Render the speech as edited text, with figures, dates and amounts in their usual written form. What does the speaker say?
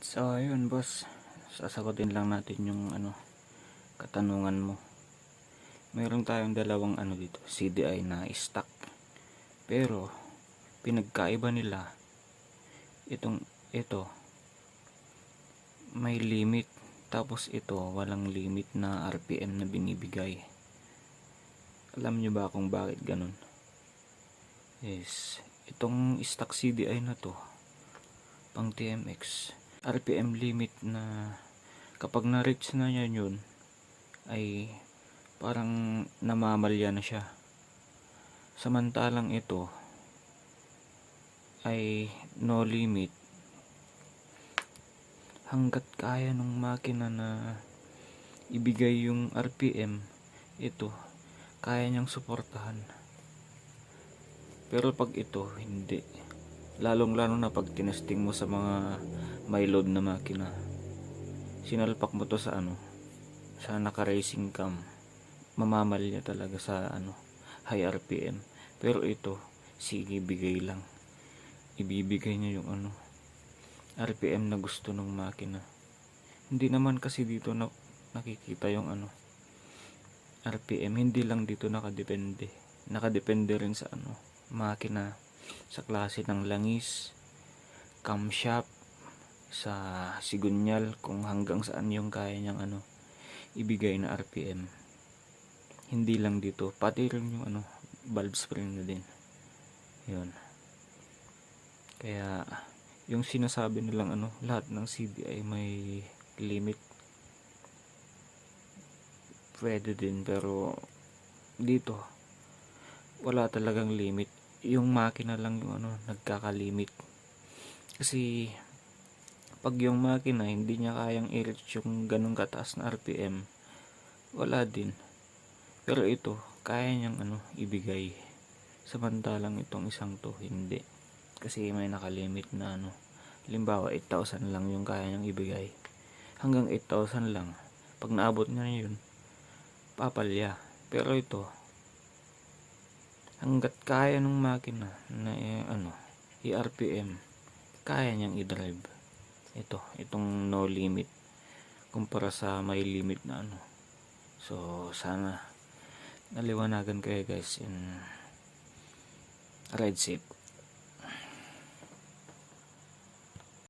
So ayun boss, sasagutin lang natin yung katanungan mo. Meron tayong dalawang dito, CDI na stock. Pero pinagkaiba nila, ito may limit, tapos ito walang limit na RPM na binibigay. Alam nyo ba kung bakit ganun? Yes, itong stock CDI na to pang TMX, RPM limit na kapag na-reach na yan yun ay parang namamalya na siya. Samantalang ito ay no limit, hanggat kaya ng makina na ibigay yung RPM, ito kaya niyang suportahan. Pero pag ito hindi, lalong lalo na pag tinesting mo sa mga may load na makina, sinalpak mo to sa sa naka racing cam, mamamalya talaga sa high RPM. Pero ito, sige, bigay lang, ibibigay niya yung RPM na gusto ng makina. Hindi naman kasi dito na nakikita yung RPM, hindi lang dito nakadepende rin sa makina, sa klase ng langis, camshaft, sa sigunyal, kung hanggang saan yung kaya niyang ibigay na RPM. Hindi lang dito, pati rin yung valve spring na din yun. Kaya yung sinasabi nilang lahat ng CDI may limit, pwede din, pero dito wala talagang limit. Yung makina lang yung nagkakalimit. Kasi pag yung makina hindi niya kayang i-reach yung ganung kataas na RPM, wala din. Pero ito kaya niyang ibigay, samantalang itong isang to hindi, kasi may nakalimit na halimbawa 8,000 lang yung kaya niyang ibigay, hanggang 8,000 lang. Pag naabot niya yun, papalya. Pero ito, hanggat kaya ng makina na i-RPM, kaya niyang i-drive. Itong no limit kumpara sa may limit na So sana naliwanagan kayo guys, in ride safe.